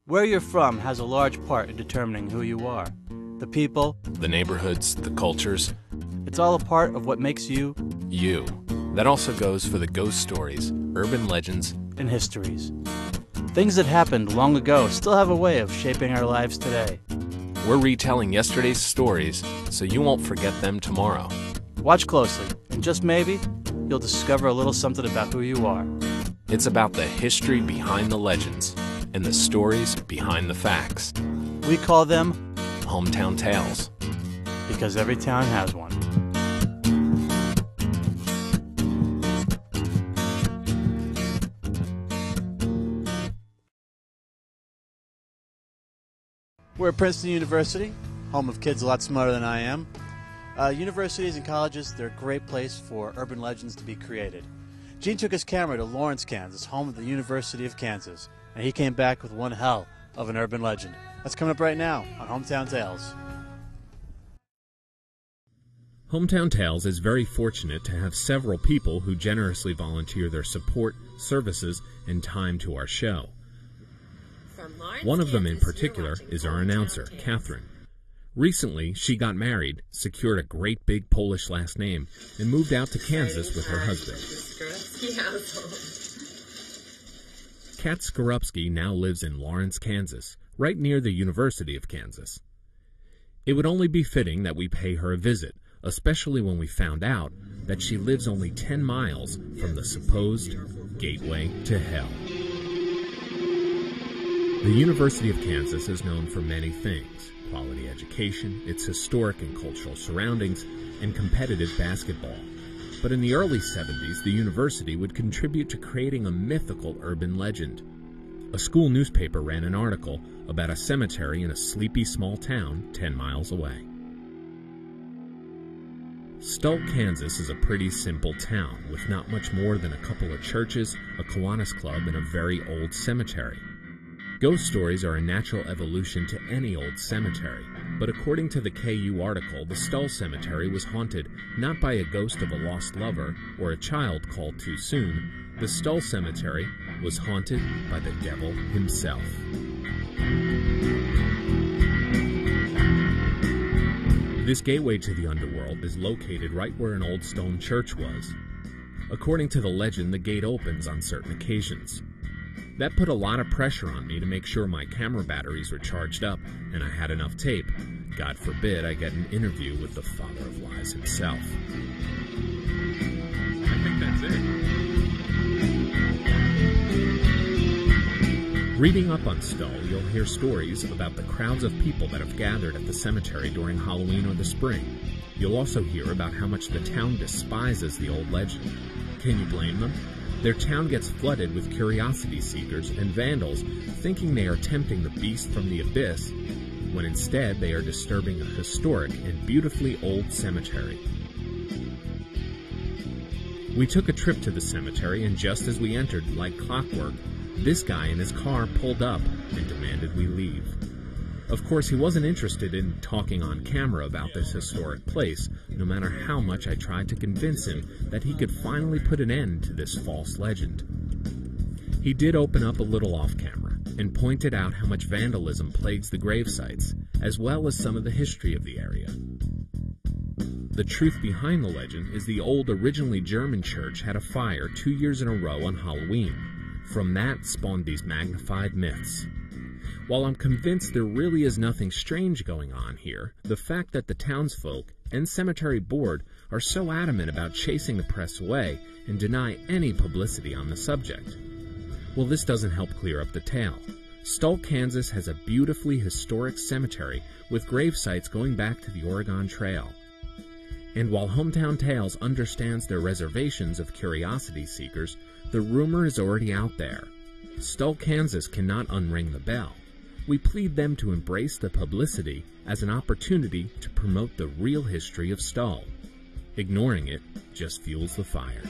Where you're from has a large part in determining who you are. The people, the neighborhoods, the cultures. It's all a part of what makes you, you. That also goes for the ghost stories, urban legends, and histories. Things that happened long ago still have a way of shaping our lives today. We're retelling yesterday's stories so you won't forget them tomorrow. Watch closely, and just maybe, you'll discover a little something about who you are. It's about the history behind the legends and the stories behind the facts. We call them Hometown Tales. Because every town has one. We're at Princeton University, home of kids a lot smarter than I am. Universities and colleges, they're a great place for urban legends to be created. Gene took his camera to Lawrence, Kansas, home of the University of Kansas, and he came back with one hell of an urban legend. That's coming up right now on Hometown Tales. Hometown Tales is very fortunate to have several people who generously volunteer their support, services, and time to our show. One of them in particular is our announcer, Catherine. Recently, she got married, secured a great big Polish last name, and moved out to Kansas with her husband. Kat Skorupski now lives in Lawrence, Kansas, right near the University of Kansas. It would only be fitting that we pay her a visit, especially when we found out that she lives only 10 miles from the supposed gateway to hell. The University of Kansas is known for many things: quality education, its historic and cultural surroundings, and competitive basketball. But in the early 70s, the university would contribute to creating a mythical urban legend. A school newspaper ran an article about a cemetery in a sleepy small town 10 miles away. Stull, Kansas is a pretty simple town with not much more than a couple of churches, a Kiwanis club, and a very old cemetery. Ghost stories are a natural evolution to any old cemetery, but according to the KU article, the Stull Cemetery was haunted not by a ghost of a lost lover or a child called too soon. The Stull Cemetery was haunted by the devil himself. This gateway to the underworld is located right where an old stone church was. According to the legend, the gate opens on certain occasions. That put a lot of pressure on me to make sure my camera batteries were charged up and I had enough tape. God forbid I get an interview with the father of lies himself. I think that's it. Reading up on Stull, you'll hear stories about the crowds of people that have gathered at the cemetery during Halloween or the spring. You'll also hear about how much the town despises the old legend. Can you blame them? Their town gets flooded with curiosity seekers and vandals thinking they are tempting the beast from the abyss, when instead they are disturbing a historic and beautifully old cemetery. We took a trip to the cemetery, and just as we entered, like clockwork, this guy in his car pulled up and demanded we leave. Of course, he wasn't interested in talking on camera about this historic place, no matter how much I tried to convince him that he could finally put an end to this false legend. He did open up a little off camera and pointed out how much vandalism plagues the grave sites, as well as some of the history of the area. The truth behind the legend is the old, originally German church had a fire 2 years in a row on Halloween. From that spawned these magnified myths. While I'm convinced there really is nothing strange going on here, the fact that the townsfolk and cemetery board are so adamant about chasing the press away and deny any publicity on the subject, well, this doesn't help clear up the tale. Stull, Kansas has a beautifully historic cemetery with grave sites going back to the Oregon Trail. And while Hometown Tales understands their reservations of curiosity seekers, the rumor is already out there. Stull, Kansas cannot unring the bell. We plead them to embrace the publicity as an opportunity to promote the real history of Stull. Ignoring it just fuels the fire.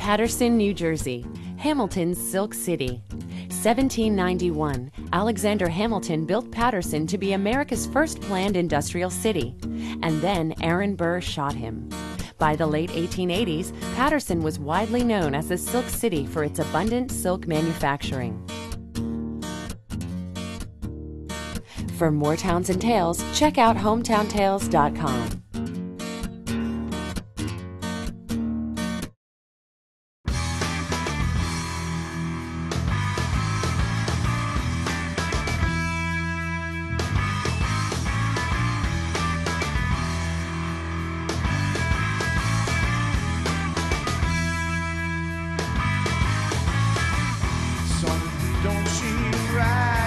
Paterson, New Jersey, Hamilton's Silk City. 1791, Alexander Hamilton built Paterson to be America's first planned industrial city, and then Aaron Burr shot him. By the late 1880s, Paterson was widely known as the Silk City for its abundant silk manufacturing. For more towns and tales, check out hometowntales.com. Sun don't seem right.